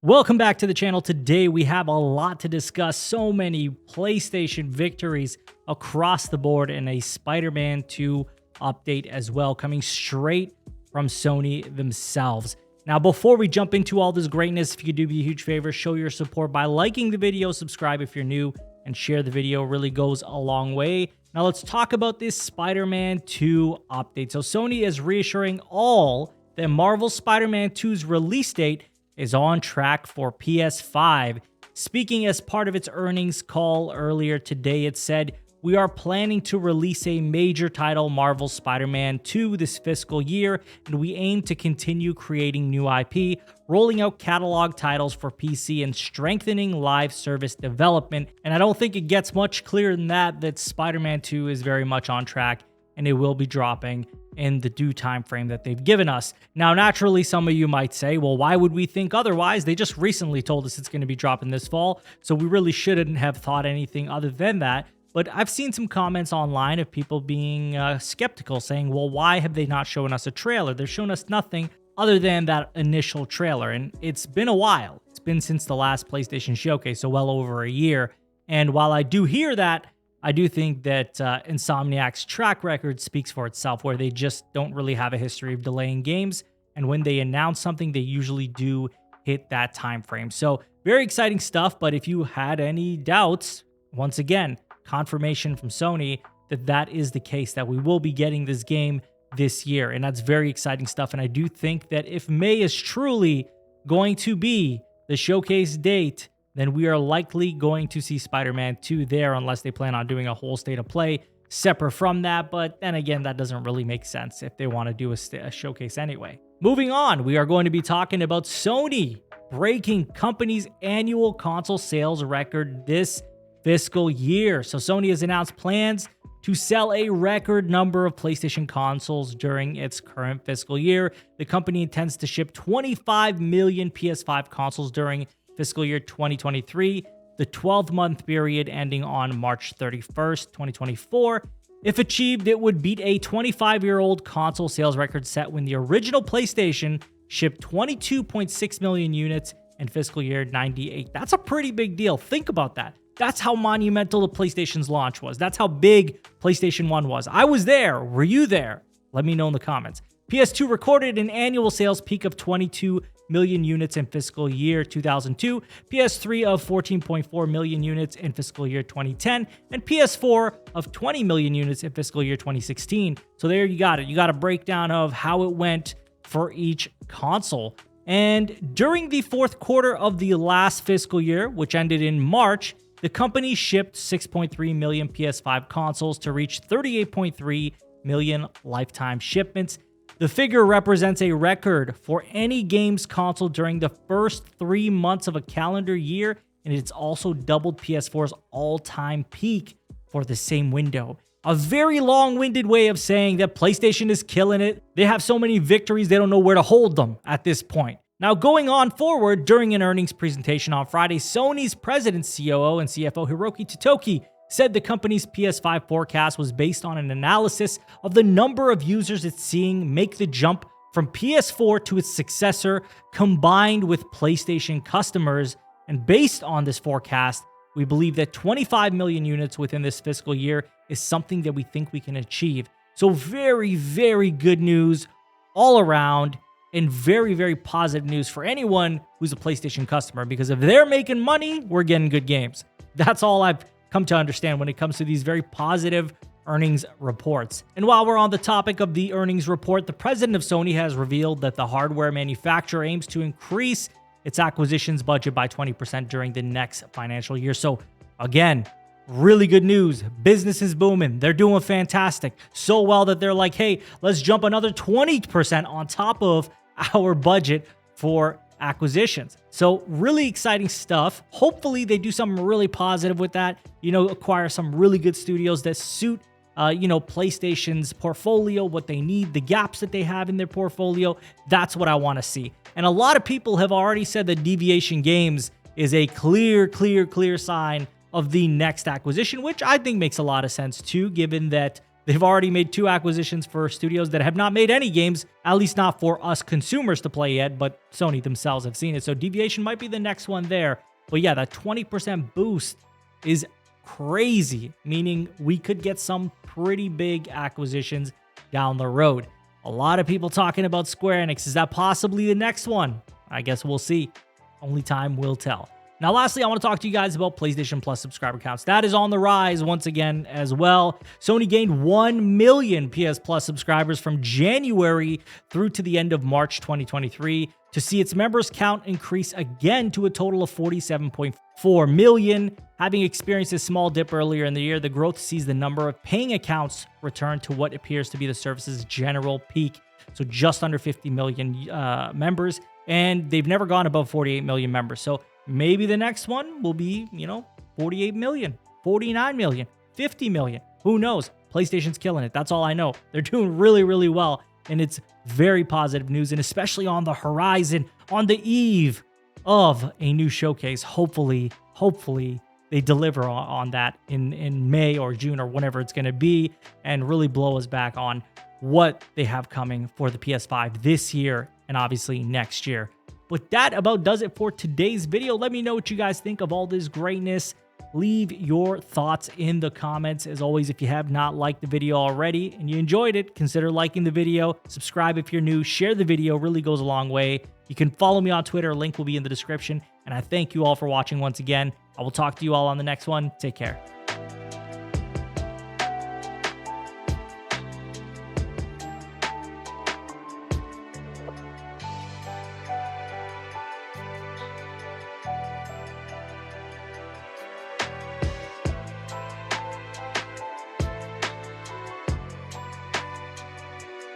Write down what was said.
Welcome back to the channel. Today we have a lot to discuss. So many PlayStation victories across the board and a Spider-Man 2 update as well, coming straight from Sony themselves. Now, before we jump into all this greatness, if you could do me a huge favor, show your support by liking the video, subscribe if you're new, and share the video. Really goes a long way. Now let's talk about this Spider-Man 2 update. So Sony is reassuring all that Marvel Spider-Man 2's release date is on track for PS5. Speaking as part of its earnings call earlier today, it said, "We are planning to release a major title, Marvel Spider-Man 2, this fiscal year, and we aim to continue creating new IP, rolling out catalog titles for PC, and strengthening live service development." And I don't think it gets much clearer than that Spider-Man 2 is very much on track, and it will be dropping in the due time frame that they've given us. Now, naturally, some of you might say, well, why would we think otherwise? They just recently told us it's going to be dropping this fall, so we really shouldn't have thought anything other than that. But I've seen some comments online of people being skeptical, saying, well, why have they not shown us a trailer? They've shown us nothing other than that initial trailer, and it's been a while. It's been since the last PlayStation Showcase, so well over a year. And while I do hear that, I do think that Insomniac's track record speaks for itself, where they just don't really have a history of delaying games. And when they announce something, they usually do hit that time frame. So very exciting stuff. But if you had any doubts, once again, confirmation from Sony that that is the case, that we will be getting this game this year. And that's very exciting stuff. And I do think that if May is truly going to be the showcase date, then we are likely going to see Spider-Man 2 there, unless they plan on doing a whole state of play separate from that. But then again, that doesn't really make sense if they want to do a showcase anyway. Moving on, we are going to be talking about Sony breaking company's annual console sales record this fiscal year. So Sony has announced plans to sell a record number of PlayStation consoles during its current fiscal year. The company intends to ship 25 million PS5 consoles during fiscal year 2023, the 12-month period ending on March 31st, 2024. If achieved, it would beat a 25-year-old console sales record set when the original PlayStation shipped 22.6 million units in fiscal year 98. That's a pretty big deal. Think about that. That's how monumental the PlayStation's launch was. That's how big PlayStation 1 was. I was there. Were you there? Let me know in the comments. PS2 recorded an annual sales peak of 22 million units in fiscal year 2002, PS3 of 14.4 million units in fiscal year 2010, and PS4 of 20 million units in fiscal year 2016. So there you got it. You got a breakdown of how it went for each console. And during the fourth quarter of the last fiscal year, which ended in March, the company shipped 6.3 million PS5 consoles to reach 38.3 million lifetime shipments. The figure represents a record for any games console during the first 3 months of a calendar year, and it's also doubled PS4's all-time peak for the same window. A very long-winded way of saying that PlayStation is killing it. They have so many victories, they don't know where to hold them at this point. Now, going on forward, during an earnings presentation on Friday, Sony's president, COO, and CFO Hiroki Totoki said the company's PS5 forecast was based on an analysis of the number of users it's seeing make the jump from PS4 to its successor, combined with PlayStation customers. And based on this forecast, we believe that 25 million units within this fiscal year is something that we think we can achieve. So very, very good news all around, and very, very positive news for anyone who's a PlayStation customer, because if they're making money, we're getting good games. That's all I've come to understand when it comes to these very positive earnings reports. And while we're on the topic of the earnings report, the president of Sony has revealed that the hardware manufacturer aims to increase its acquisitions budget by 20% during the next financial year. So again, really good news. Business is booming. They're doing fantastic. So well that they're like, hey, let's jump another 20% on top of our budget for acquisitions. So really exciting stuff. Hopefully they do something really positive with that, acquire some really good studios that suit PlayStation's portfolio, what they need, the gaps that they have in their portfolio. That's what I want to see. And a lot of people have already said that Deviation Games is a clear sign of the next acquisition, which I think makes a lot of sense too, given that They've already made 2 acquisitions for studios that have not made any games, at least not for us consumers to play yet, but Sony themselves have seen it. So Deviation might be the next one there. But yeah, that 20% boost is crazy, meaning we could get some pretty big acquisitions down the road. A lot of people talking about Square Enix. Is that possibly the next one? I guess we'll see. Only time will tell. Now, lastly, I want to talk to you guys about PlayStation Plus subscriber counts. That is on the rise once again as well. Sony gained 1 million PS Plus subscribers from January through to the end of March 2023 to see its members count increase again to a total of 47.4 million. Having experienced a small dip earlier in the year, the growth sees the number of paying accounts return to what appears to be the service's general peak. So just under 50 million members, and they've never gone above 48 million members. So maybe the next one will be, 48 million, 49 million, 50 million. Who knows? PlayStation's killing it. That's all I know. They're doing really, really well. And it's very positive news, and especially on the horizon, on the eve of a new showcase. Hopefully they deliver on that in May or June or whenever it's going to be, and really blow us back on what they have coming for the PS5 this year and obviously next year. But that about does it for today's video. Let me know what you guys think of all this greatness. Leave your thoughts in the comments. As always, if you have not liked the video already and you enjoyed it, consider liking the video. Subscribe if you're new. Share the video. Really goes a long way. You can follow me on Twitter. Link will be in the description. And I thank you all for watching once again. I will talk to you all on the next one. Take care.